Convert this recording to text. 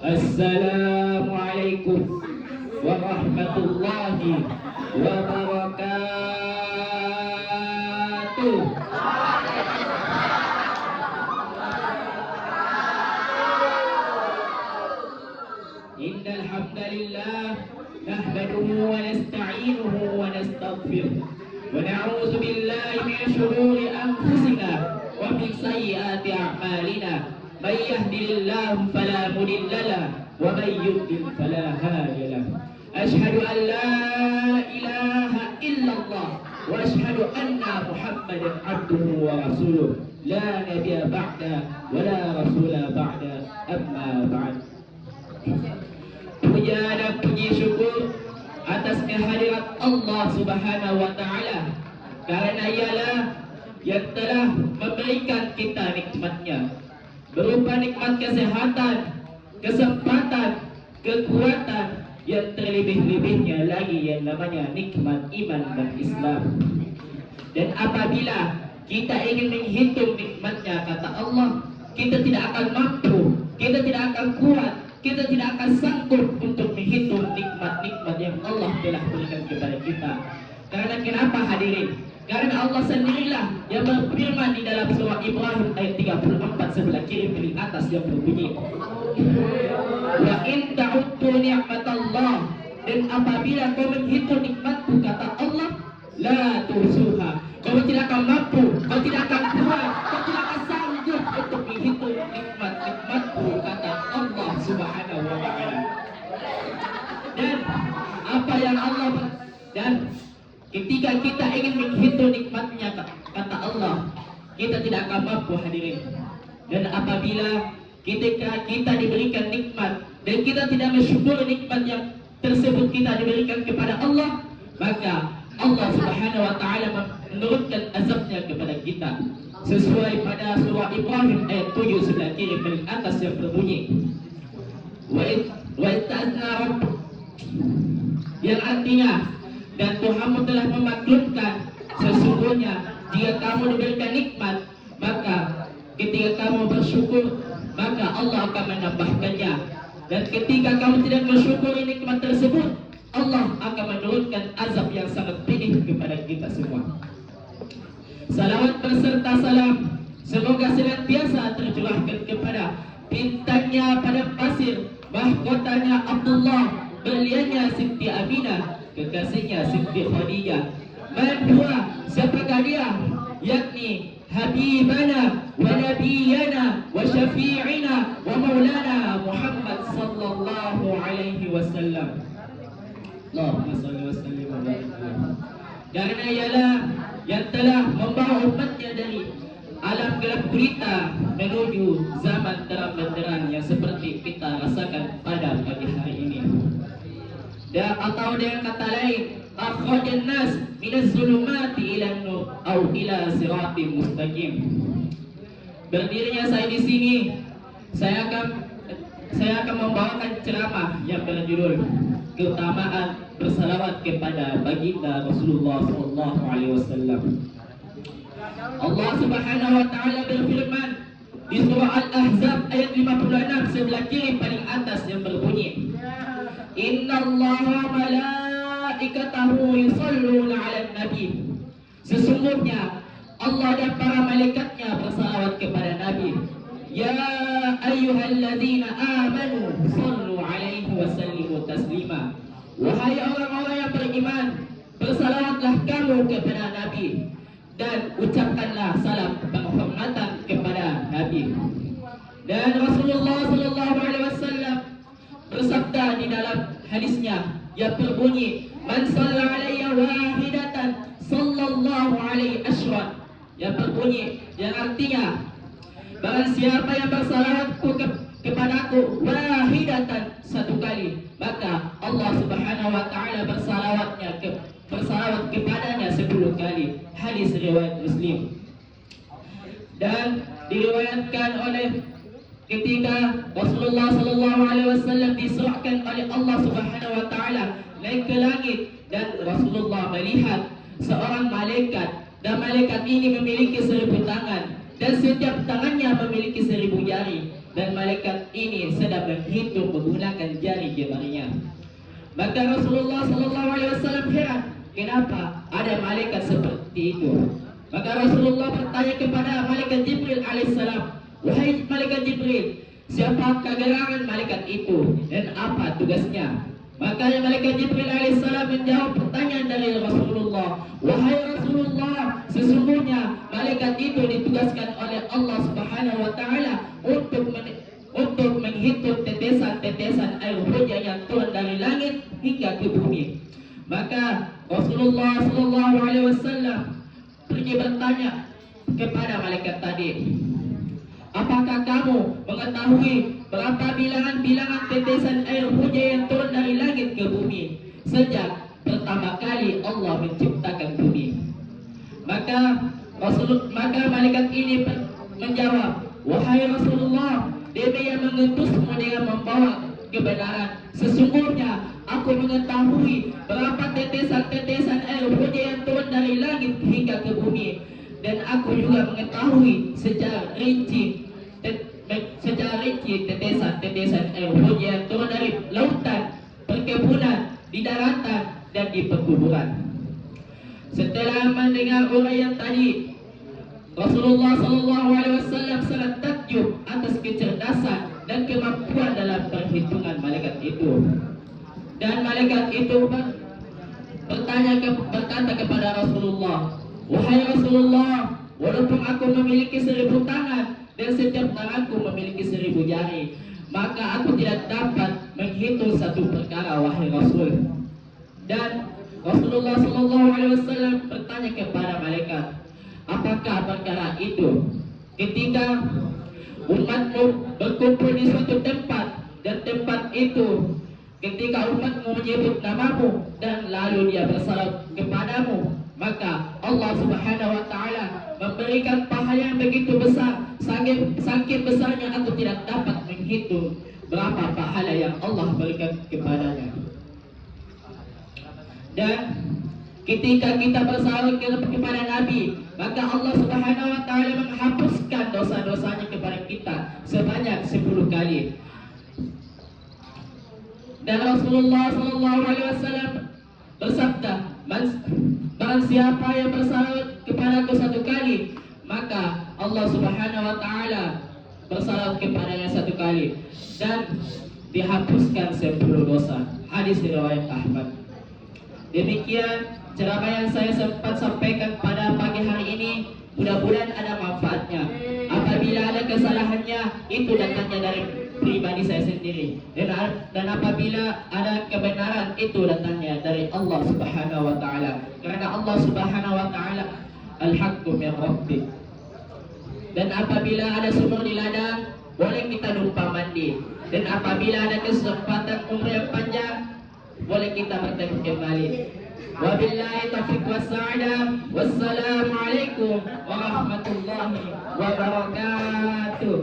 Assalamualaikum warahmatullahi wabarakatuh. Innal hamdalillah nahmaduhu wa nasta'inuhu wa nastaghfiruh wa na'udzu billahi min shururi anfusina wa min sayyiati a'malina. May yahdihillahu fala mudilla lahu wa may yudlil fala hadiya lahu. Asyhadu an la ilaha illallah wa asyhadu anna Muhammadan abduhu wa rasuluh. La nabiyya ba'da wa la rasula ba'da. Amma ba'd. Puja dan puji syukur atas kehadirat Allah Subhanahu wa taala, karena ialah yang telah memberikan kita nikmatnya berupa nikmat kesehatan, kesempatan, kekuatan, yang terlebih-lebihnya lagi yang namanya nikmat iman dan Islam. Dan apabila kita ingin menghitung nikmatnya, kata Allah, kita tidak akan mampu, kita tidak akan kuat, kita tidak akan sanggup untuk menghitung nikmat-nikmat yang Allah telah berikan kepada kita. Karena kenapa hadirin? Karena Allah sendirilah yang berfirman di dalam surah Ibrahim ayat 34 sebelah kiri paling atas yang berbunyi, wa in ta'uddu ni'matallah, dan apabila kau menghitung nikmatku, kata Allah, la tuhsuha, kau tidak akan mampu, kau tidak akan kuat, kau tidak akan sanggup untuk menghitung nikmat-nikmatku, kata Allah Subhanahu wa ta'ala. Dan apa yang Allah dan ketika kita ingin menghitung nikmatnya, kata Allah, kita tidak akan mampu hadirin. Dan apabila ketika kita diberikan nikmat dan kita tidak mensyukuri nikmat yang tersebut kita diberikan kepada Allah, maka Allah Subhanahu wa ta'ala menurunkan azabnya kepada kita, sesuai pada surah Ibrahim ayat 7 sebelah kiri paling atas yang berbunyi, wa ta'azna rabbuk, yang artinya, dan Tuhanmu telah memaklumkan, sesungguhnya jika kamu diberikan nikmat, maka ketika kamu bersyukur, maka Allah akan menambahkannya. Dan ketika kamu tidak bersyukuri nikmat tersebut, Allah akan menurunkan azab yang sangat pedih kepada kita semua. Salawat beserta salam semoga senantiasa tercurahkan kepada bintangnya padang pasir, mahkotanya Abdullah, berliannya Siti Aminah, kekasihnya Siti Khadijah, mandua siapakah dia, yakni Habibana wa Nabiyana wa Syafi'ina wa Maulana Muhammad sallallahu alaihi wasallam. Allahumma salli wa sallim wa barik alaihi. Karena ialah yang telah membawa umatnya dari alam gelap gulita menuju zaman terang benderang yang seperti kita rasakan pada pagi hari ini. Dan atau dengan kata lain, akhrajan nas minaz zulumati ila nur au ila siratim mustaqim. Berdirinya saya di sini, saya akan membawakan ceramah yang berjudul keutamaan bersalawat kepada baginda Rasulullah sallallahu alaihi wasallam. Allah Subhanahu wa taala berfirman di surah Al-Ahzab ayat 56 sebelah kiri paling atas yang berbunyi, innallaha malaikatahu yusholluna 'alan nabi. Sesungguhnya Allah dan para malaikatnya bersalawat kepada Nabi. Ya ayyuhalladzina amanu shallu 'alaihi wa sallimu taslima. Wahai orang-orang yang beriman, bersalawatlah kamu kepada Nabi dan ucapkanlah salam penghormatan kepada Nabi. Dan Rasulullah sallallahu alaihi wasallam bersabda di dalam hadisnya yang berbunyi, man shalla alayya wahidatan sallallahu alaihi asyran, yang berbunyi, yang artinya barang siapa yang bersalawatku kepadaku wahidatan, satu kali, maka Allah Subhanahu wa taala bersalawat kepadanya 10 kali. Hadis riwayat Muslim. Dan diriwayatkan oleh ketika Rasulullah sallallahu alaihi wasallam diserahkan oleh Allah Subhanahu wa taala naik ke langit, dan Rasulullah melihat seorang malaikat, dan malaikat ini memiliki 1000 tangan dan setiap tangannya memiliki 1000 jari. dan malaikat ini sedang menghitung menggunakan jari jemarinya. Maka Rasulullah sallallahu alaihi wasallam heran, kenapa ada malaikat seperti itu? Maka Rasulullah bertanya kepada malaikat Jibril alaihissalam, wahai malaikat Jibril, siapakah gerangan malaikat itu dan apa tugasnya? Maka malaikat Jibril alaihissalam menjawab pertanyaan dari Rasulullah, wahai Rasulullah, sesungguhnya malaikat itu ditugaskan oleh Allah Subhanahu wa taala untuk menghitung tetesan-tetesan air hujan yang turun dari langit hingga ke bumi. Maka Rasulullah sallallahu alaihi wasallam pergi bertanya kepada malaikat tadi, apakah kamu mengetahui berapa bilangan tetesan air hujan yang turun dari langit ke bumi sejak pertama kali Allah menciptakan bumi. Maka malaikat ini menjawab, wahai Rasulullah, Dia yang mengutusmu dengan membawa kebenaran. Sesungguhnya aku mengetahui berapa tetesan-tetesan air hujan yang turun dari langit hingga ke bumi, dan aku juga mengetahui secara rinci tetesan-tetesan air hujan yang turun dari lautan, perkebunan, di daratan, dan di perkuburan. Setelah mendengar uraian tadi, Rasulullah SAW sangat takjub atas kecerdasan dan kemampuan dalam perhitungan malaikat itu. Dan malaikat itu berkata kepada Rasulullah, wahai Rasulullah, walaupun aku memiliki 1000 tangan dan setiap tanganku memiliki 1000 jari, maka aku tidak dapat menghitung satu perkara, wahai Rasul. Dan Rasulullah SAW bertanya kepada malaikat, apakah perkara itu? Ketika umatmu berkumpul di suatu tempat, dan tempat itu ketika umatmu menyebut namamu dan lalu dia bersalat kepadamu, maka Allah Subhanahu wa taala memberikan pahala yang begitu besar, saking besarnya aku tidak dapat menghitung berapa pahala yang Allah berikan kepadanya. Dan ketika kita bersalawat kepada Nabi, maka Allah Subhanahu wa taala menghapuskan dosa-dosanya kepada kita sebanyak 10 kali. Dan Rasulullah SAW bersabda, barang siapa yang bersalawat kepadaku 1 kali, maka Allah Subhanahu wa taala bersalawat kepadanya 1 kali dan dihapuskan 10 dosa. Hadis riwayat Ahmad. Demikian ceramah yang saya sempat sampaikan pada pagi hari ini, mudah-mudahan ada manfaatnya. Apabila ada kesalahannya, itu datangnya dari pribadi saya sendiri, dan apabila ada kebenaran, itu datangnya dari Allah Subhanahu wa taala. Karena Allah Subhanahu wa taala al-haqqu min rabbik. Dan apabila ada sumur di ladang, boleh kita numpang mandi. Dan apabila ada kesempatan umur yang panjang, boleh kita bertemu kembali. Wabillahi taufiq wassalam. Wassalamualaikum warahmatullahi wabarakatuh.